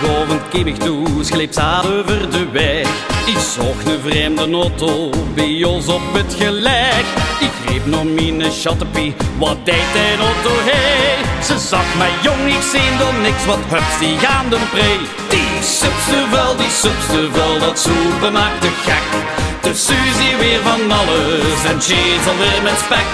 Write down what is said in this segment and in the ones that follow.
vrijdagavond kwam ik toe, sleept haar over de weg. Ik zocht een vreemde auto bij ons op het gelijk. Ik greep naar mijn chattepie, wat deed die auto, hey? Ze zag mij jong, ik zie dan niks, wat hups, die gaan de pre. Die zups te vuil, dat soepen maakt te gek. De Suzie weer van alles en cheese alweer met spek.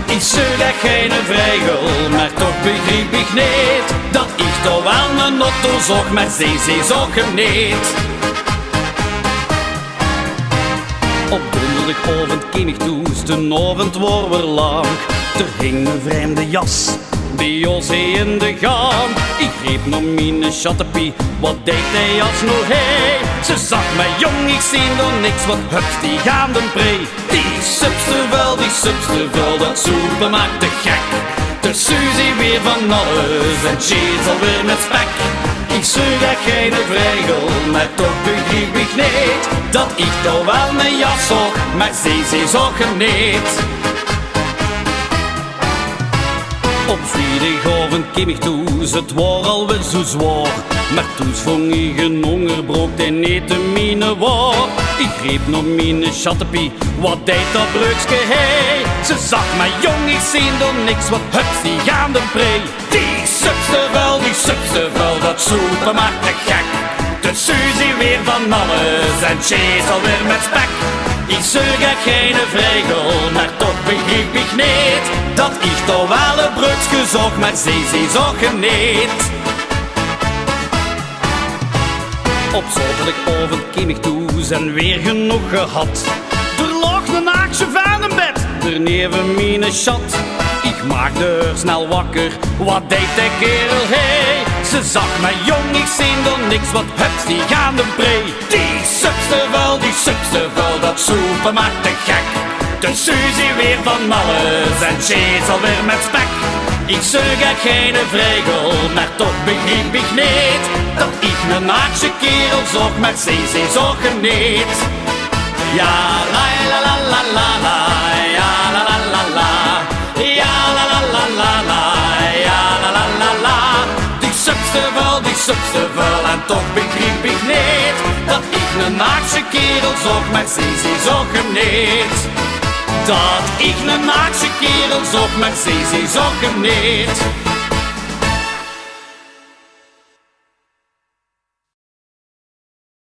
Ik zeg dat geen vrijgel, maar toch begreep ik niet dat ik toch wel een auto zocht, maar ze zag hem niet. Op donderdagavond kwam ik toe, de avond was weer lang. Er hing een vreemde jas bij ons in de gang. Ik greep naar mijn chattepie, wat deed die jas nog, hey? Ze zag mij jong, ik zie dan niks, wat hups, die gaan de pre. Die zups te vuil, dat soepen maakt te gek. De Suzie weer van alles en cheese alweer met spek. Ik zeg dat geen vrijgel, maar toch begreep ik niet dat ik toch wel mijn jas zag, maar ze zag hem niet. Op vrijdagavond kwam ik toe, het was alweer zo zwaar. Maar toen vond ik een hongerbroek en niet de mine waar. Ik greep naar mijn chattepie, wat deed dat breukske, hey? Ze zag mij jong, ik zie dan niks, wat hups, die gaan de pre. Die zups te vuil, dat soepen maakt te gek. De Suzie weer van alles en cheese alweer met spek. Ik zeg dat geen vrijgel, maar toch begreep ik niet dat ik toch wel een broodje zocht, maar ze zag hem niet. Op zaterdagavond kwam ik toe, zijn weer genoeg gehad. Er lag een naakje van een bed, er neven mijn chat. Ik maakte haar snel wakker, wat deed die kerel, hey? Ze zag mij jong, ik zie dan niks, wat hups, die gaan de pre. Die zups te vuil, dat soepen maakt te gek. De Suzie weer van alles en cheese alweer met spek. Ik zeg dat geen vrijgel, maar toch begreep ik niet dat ik een naakse kerel zocht, maar ze zag hem niet. Ja la la la la la la, ja la la la la, ja la la la la la, ja la la la la. Die zups te vuil en toch begreep ik niet dat ik een naakse kerel zocht, maar ze zag hem niet. Dat ik een naakse kerel zocht, maar ze zag hem niet.